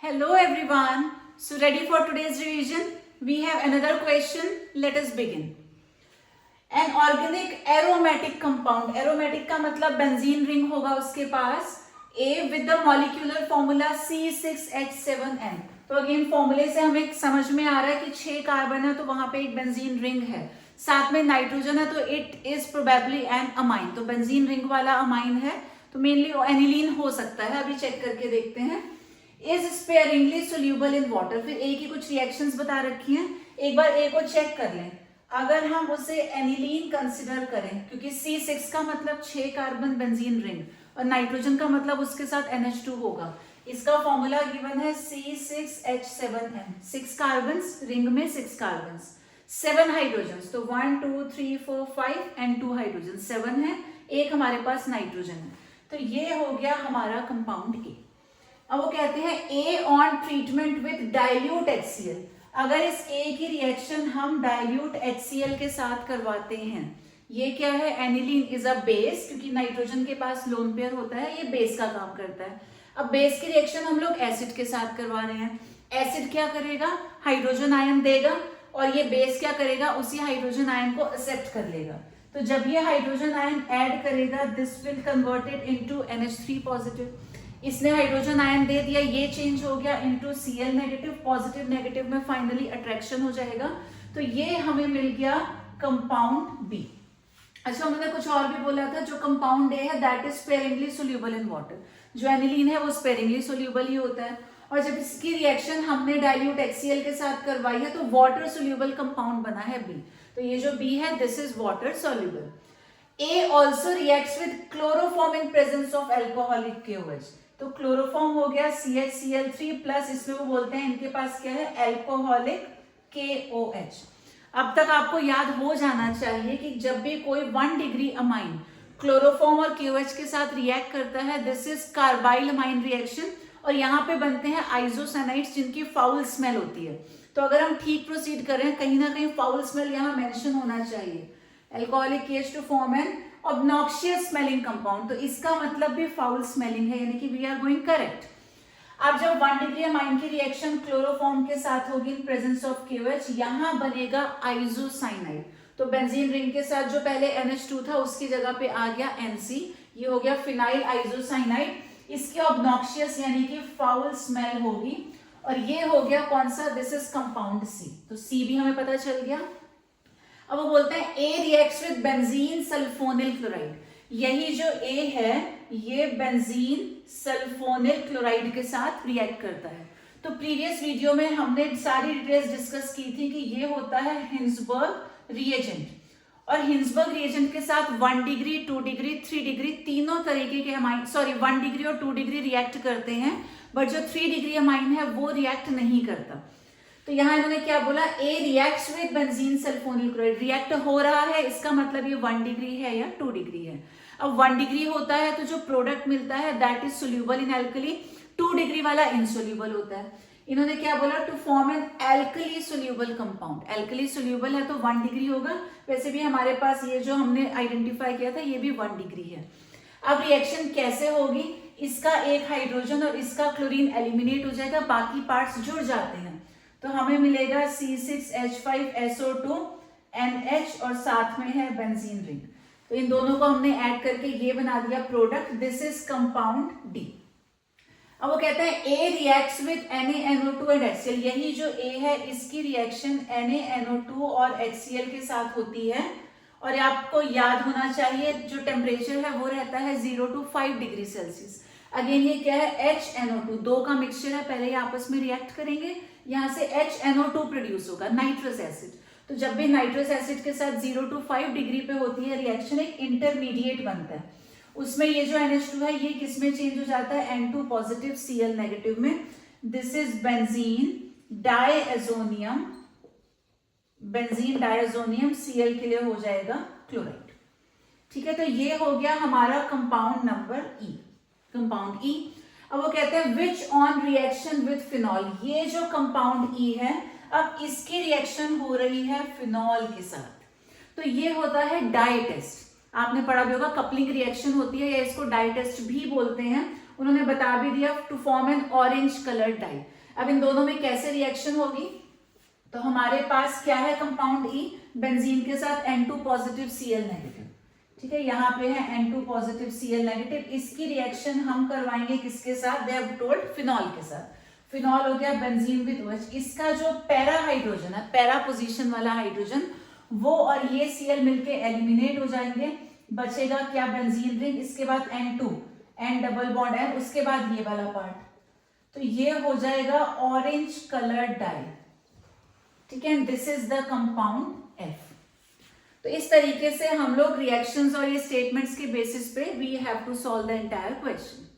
Hello everyone. So ready for today's revision? We have another question. Let us begin. An organic aromatic compound. Aromatic का मतलब benzene ring होगा उसके पास. A with the molecular formula C6H7N. तो again फॉर्मूले से हमें समझ में आ रहा है कि 6 कार्बन है तो वहां पे एक बेंजीन रिंग है. साथ में नाइट्रोजन है तो it is probably an amine. तो बेंजीन रिंग वाला अमाइन है तो मेनली एनिलीन हो सकता है. अभी चेक करके देखते हैं. Is sparingly soluble in water. फिर ए की कुछ रिएक्शंस बता रखी हैं. एक बार ए को चेक कर लें. अगर हम उसे एनिलीन कंसिडर करें क्योंकि C6 का मतलब 6 कार्बन बेंजीन रिंग और नाइट्रोजन का मतलब उसके साथ NH2 होगा. इसका फॉर्मूला गिवन है C6H7N. 6 कार्बन रिंग में 6 कार्बन 7 हाइड्रोजन. तो 1 2 3 4 5 एंड 2 हाइड्रोजन 7 है. एक हमारे पास नाइट्रोजन है. तो ये हो गया हमारा कंपाउंड ए. अब वो कहते हैं A on treatment with dilute HCl. अगर इस ए की रिएक्शन हम डाइल्यूट HCl के साथ करवाते हैं. ये क्या है? एनिलीन इज अ बेस क्योंकि नाइट्रोजन के पास लोन पेयर होता है. ये बेस का काम करता है. अब बेस की रिएक्शन हम लोग एसिड के साथ करवा रहे हैं. एसिड क्या करेगा? हाइड्रोजन आयन देगा और ये बेस क्या करेगा? उसी हाइड्रोजन आयन को एक्सेप्ट कर लेगा. तो जब ये हाइड्रोजन आयन ऐड करेगा this will converted into NH3 positive. इसने हाइड्रोजन आयन दे दिया, ये चेंज हो गया into Cl negative. Positive negative में फाइनली अट्रैक्शन हो जाएगा. तो ये हमें मिल गया कंपाउंड बी. अच्छा, उन्होंने कुछ और भी बोला था. जो कंपाउंड ए है that is sparingly soluble in water. जो एनिलीन है वो स्पेयरिंगली सोल्यूबल ही होता है. और जब इसकी रिएक्शन हमने डाइल्यूट HCl के साथ करवाई है तो वाटर सोल्यूबल कंपाउंड बना है बी. तो ये जो बी है this is water soluble. A also reacts with chloroform in presence of alcoholic KOH. तो क्लोरोफॉर्म हो गया CHCl3 प्लस इसमें वो बोलते हैं इनके पास क्या है? Alcoholic KOH. अब तक आपको याद हो जाना चाहिए कि जब भी कोई 1 डिग्री अमाइन क्लोरोफॉर्म और KOH के साथ रिएक्ट करता है this is carbyl amine reaction. और यहाँ पे बनते हैं आइसोसाइनाइड्स जिनकी फाउल स्मेल होती है. तो अगर हम ठीक प्रोसीड कर रहे हैं कहीं ना कहीं फाउल स्मेल यहाँ मेंशन होना चाहिए. Alcoholic KH to form an obnoxious smelling compound. तो इसका मतलब भी फाउल स्मेलिंग है यानी कि वी आर गोइंग करेक्ट. अब जब 1 डिग्री अमाइन की रिएक्शन क्लोरोफॉर्म के साथ होगी इन प्रेजेंस ऑफ KOH यहाँ बनेगा आइसोसाइनाइड. तो बेंजीन रिंग के साथ जो पहले NH2 था उसकी जगह पे आ गया NC. ये हो गया फिनाइल आइसोसाइनाइड. इसकी ऑब्नॉक्शियस यानी कि फाउल स्मेल होगी. और ये हो गया कौन सा? This is compound C. तो C भी हमें पता चल गया. अब वो बोलते हैं A reacts with benzene sulphonyl chloride. यही जो A है ये बेंजीन सल्फोनिल क्लोराइड के साथ रिएक्ट करता है. तो प्रीवियस वीडियो में हमने सारी डिटेल्स डिस्कस की थी कि ये होता है हिंसबर्ग रिएजेंट. और हिंसबर्ग रिएजेंट के साथ 1 डिग्री 2 डिग्री 3 डिग्री तीनों तरीके के अमाइन 1 डिग्री और 2 डिग्री रिएक्ट करते हैं. बट जो 3 डिग्री अमाइन है वो रिएक्ट नहीं करता. तो यहाँ इन्होंने क्या बोला? A reacts with benzene sulphonyl chloride. React हो रहा है इसका मतलब ये 1 डिग्री है या 2 डिग्री है. अब 1 डिग्री होता है तो जो प्रोडक्ट मिलता है that is soluble in alkali. 2 degree वाला इनसोल्यूबल होता है. इन्होंने क्या बोला? To form an alkali soluble compound. Alkali soluble है तो 1 डिग्री होगा. वैसे भी हमारे पास ये जो हमने आइडेंटिफाई किया था ये भी 1 डिग्री है. अब रिएक्शन कैसे होगी? इसका एक हाइड्रोजन और इसका क्लोरीन एलिमिनेट हो जाएगा, बाकी पार्ट्स जुड़ जाते हैं. तो हमें मिलेगा C6H5SO2 NH और साथ में है बेंजीन रिंग. तो इन दोनों को हमने ऐड करके ये बना दिया product. This is compound D. अब वो कहते हैं A reacts with NaNO2 and HCl. यही जो A है इसकी रिएक्शन NaNO2 और HCl के साथ होती है. और आपको याद होना चाहिए जो टेम्परेचर है वो रहता है 0 to 5 डिग्री सेल्सियस. अगेन ये क्या है? HNO2. 2 का मिक्सचर है. पहले ये आपस में रिएक्ट करेंगे. यहाँ से HNO2 प्रोड्यूस होगा, नाइट्रस एसिड. तो जब भी नाइट्रस एसिड के साथ 0 to 5 डिग्री पे होती है रिएक्शन एक इंटरमीडिएट बनता है. उसमें ये जो NH2 है ये किस में चेंज हो जाता है? N2 पॉजिटिव Cl नेगेटिव में. This is benzene diazonium. Benzene diazonium Cl के लिए हो जाएगा क्लोराइड. ठीक है, तो ये हो गया हमारा compound number E. Compound E. अब वो कहते हैं which on reaction with phenol. ये जो कंपाउंड E है अब इसकी रिएक्शन हो रही है फिनॉल के साथ. तो ये होता है डाई टेस्ट. आपने पढ़ा भी होगा कपलिंग रिएक्शन होती है या इसको डाई टेस्ट भी बोलते हैं. उन्होंने बता भी दिया to form an orange colour dye. अब इन दोनों में कैसे रिएक्शन होगी, तो हमारे पास क्या है कंपाउंड ई, बेंजीन के साथ N2 पॉजिटिव Cl नेगेटिव, ठीक है, यहाँ पे है N2 पॉजिटिव Cl नेगेटिव। इसकी रिएक्शन हम करवाएंगे किसके साथ, दे हैव टोल्ड फिनॉल के साथ। फिनॉल हो गया बेंजीन विद OH, इसका जो पैरा हाइड्रोजन है, पैरा पोजीशन वाला हाइड्रोजन, वो और ये Cl मिलके एलिमिनेट हो जाएंगे, बचेगा क्या, बेंजीन रिंग, इसके बाद N2, N double bond N, उसके बाद ये वाला पार्ट, तो ये हो जाएगा ऑरेंज कलर डाई, ठीक है, this is the compound F। तो इस तरीके से हम लोग रिएक्शंस और ये स्टेटमेंट्स के बेसिस पे we have to solve the entire question.